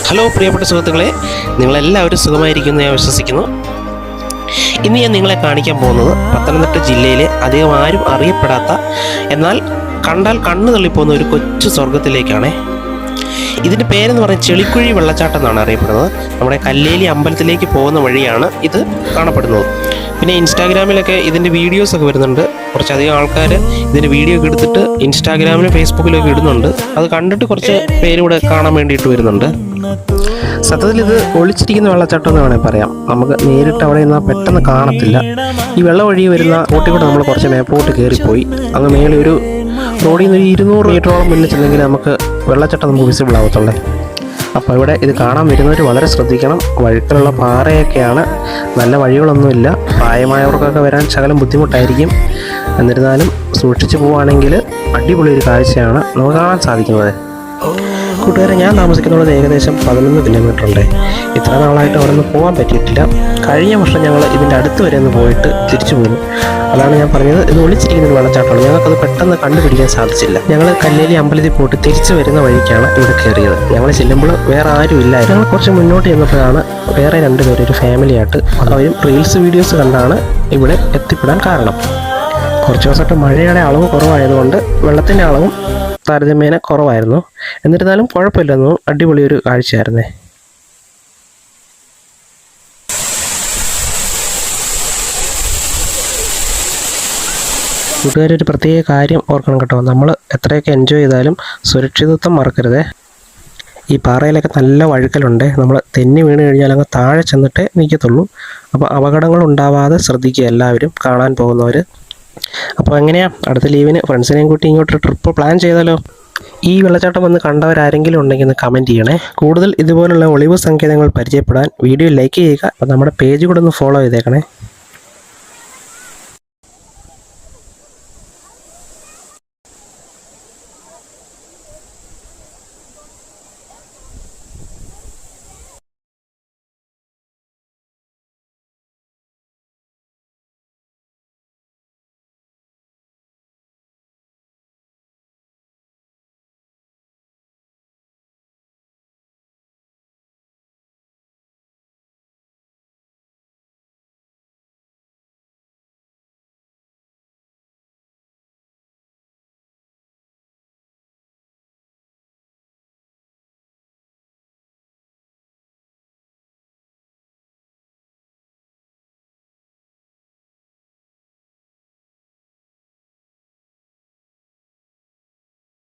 Hello പ്രിയപ്പെട്ട സുഹൃത്തുക്കളെ, നിങ്ങളെല്ലാവരും സുഖമായിരിക്കുന്നു ഞാൻ വിശ്വസിക്കുന്നു. ഇന്ന് ഞാൻ നിങ്ങളെ കാണിക്കാൻ പോകുന്നത് പത്തനംതിട്ട ജില്ലയിലെ അധികം ആരും അറിയപ്പെടാത്ത എന്നാൽ കണ്ടാൽ കണ്ണു തള്ളിപ്പോകുന്ന ഒരു കൊച്ചു സ്വർഗത്തിലേക്കാണ്. ഇതിൻ്റെ പേരെന്ന് പറഞ്ഞാൽ ചെളിക്കുഴി വെള്ളച്ചാട്ടം എന്നാണ് അറിയപ്പെടുന്നത്. നമ്മുടെ കല്ലേലി അമ്പലത്തിലേക്ക് പോകുന്ന വഴിയാണ് ഇത് കാണപ്പെടുന്നത്. പിന്നെ ഇൻസ്റ്റാഗ്രാമിലൊക്കെ ഇതിൻ്റെ വീഡിയോസൊക്കെ വരുന്നുണ്ട്. കുറച്ചധികം ആൾക്കാർ ഇതിൻ്റെ വീഡിയോ ഒക്കെ എടുത്തിട്ട് ഇൻസ്റ്റാഗ്രാമിലും ഫേസ്ബുക്കിലൊക്കെ ഇടുന്നുണ്ട്. അത് കണ്ടിട്ട് കുറച്ച് പേര് ഇവിടെ കാണാൻ വേണ്ടിയിട്ട് വരുന്നുണ്ട്. സത്യത്തിൽ ഇത് ഒളിച്ചിരിക്കുന്ന വെള്ളച്ചാട്ടം എന്ന് വേണമെങ്കിൽ പറയാം. നമുക്ക് നേരിട്ട് അവിടെ നിന്നാൽ പെട്ടെന്ന് കാണത്തില്ല. ഈ വെള്ളം ഒഴുകി വരുന്ന റോട്ടിൽ കൂടെ നമ്മൾ കുറച്ച് മേപ്പോട്ട് കയറിപ്പോയി അങ്ങ് മേലെ ഒരു റോഡിൽ നിന്ന് 200 മീറ്ററോളം മുന്നിൽ ചെന്നെങ്കിൽ നമുക്ക് വെള്ളച്ചാട്ടം നമുക്ക് വിസിബിൾ ആവത്തുള്ളേ. അപ്പോൾ ഇവിടെ ഇത് കാണാൻ വരുന്നവർ വളരെ ശ്രദ്ധിക്കണം. വഴുക്കലുള്ള പാറയൊക്കെയാണ്, നല്ല വഴികളൊന്നുമില്ല. പ്രായമായവർക്കൊക്കെ വരാൻ ശകലം ബുദ്ധിമുട്ടായിരിക്കും. എന്നിരുന്നാലും സൂക്ഷിച്ചു പോവുകയാണെങ്കിൽ അടിപൊളി ഒരു കാഴ്ചയാണ് നമുക്ക് കാണാൻ സാധിക്കുന്നത്. കൂട്ടുകാരെ, ഞാൻ താമസിക്കുന്നുള്ളത് ഏകദേശം 11 കിലോമീറ്റർ ഉണ്ട്. ഇത്ര നാളായിട്ട് അവിടെ നിന്ന് പോകാൻ പറ്റിയിട്ടില്ല. കഴിഞ്ഞ വർഷം ഞങ്ങൾ ഇതിൻ്റെ അടുത്ത് വരെ ഒന്ന് പോയിട്ട് തിരിച്ചു പോന്നു. അതാണ് ഞാൻ പറഞ്ഞത്, ഇത് ഒളിച്ചിരിക്കുന്ന ഒരു വെള്ളച്ചാട്ടമാണ്. ഞങ്ങൾക്കത് പെട്ടെന്ന് കണ്ടുപിടിക്കാൻ സാധിച്ചില്ല. ഞങ്ങൾ കല്ലേലി അമ്പലത്തിൽ പോയിട്ട് തിരിച്ചു വരുന്ന വഴിക്കാണ് ഇവിടെ കയറിയത്. ഞങ്ങൾ ചെല്ലുമ്പോൾ വേറെ ആരും ഇല്ലായിരുന്നു. ഞങ്ങൾ കുറച്ച് മുന്നോട്ട് ചെന്നപ്പോഴാണ് വേറെ 2 പേര്, ഒരു ഫാമിലിയായിട്ട്, അവരും റീൽസ് വീഡിയോസ് കണ്ടാണ് ഇവിടെ എത്തിപ്പെടാൻ കാരണം. കുറച്ച് ദിവസമായിട്ട് മഴയുടെ അളവ് കുറവായതുകൊണ്ട് വെള്ളത്തിൻ്റെ അളവും താരതമ്യേന കുറവായിരുന്നു. എന്നിരുന്നാലും കുഴപ്പമില്ലെന്നു, അടിപൊളി ഒരു കാഴ്ചയായിരുന്നേ. കൂട്ടുകാരൊരു പ്രത്യേക കാര്യം ഓർക്കണം കേട്ടോ, നമ്മൾ എത്രയൊക്കെ എൻജോയ് ചെയ്താലും സുരക്ഷിതത്വം മറക്കരുതേ. ഈ പാറയിലൊക്കെ നല്ല വഴുക്കലുണ്ട്. നമ്മൾ തെന്നി വീണ് കഴിഞ്ഞാൽ അങ്ങ് താഴെ ചെന്നിട്ടേ നിൽക്കത്തുള്ളൂ. അപ്പോൾ അപകടങ്ങൾ ഉണ്ടാവാതെ ശ്രദ്ധിക്കുക എല്ലാവരും, കാണാൻ പോകുന്നവർ. അപ്പോൾ എങ്ങനെയാണ്, അടുത്ത ലീവിന് ഫ്രണ്ട്സിനെയും കൂട്ടി ഇങ്ങോട്ട് ട്രിപ്പ് പ്ലാൻ ചെയ്താലോ? ഈ വെള്ളച്ചാട്ടം വന്ന് കണ്ടവരാരെങ്കിലും ഉണ്ടെങ്കിൽ ഒന്ന് കമൻറ്റ് ചെയ്യണേ. കൂടുതൽ ഇതുപോലുള്ള ഒളിവ് സങ്കേതങ്ങൾ പരിചയപ്പെടാൻ വീഡിയോ ലൈക്ക് ചെയ്യുക. അപ്പോൾ നമ്മുടെ പേജ് കൂടെ ഒന്ന് ഫോളോ ചെയ്തേക്കണേ.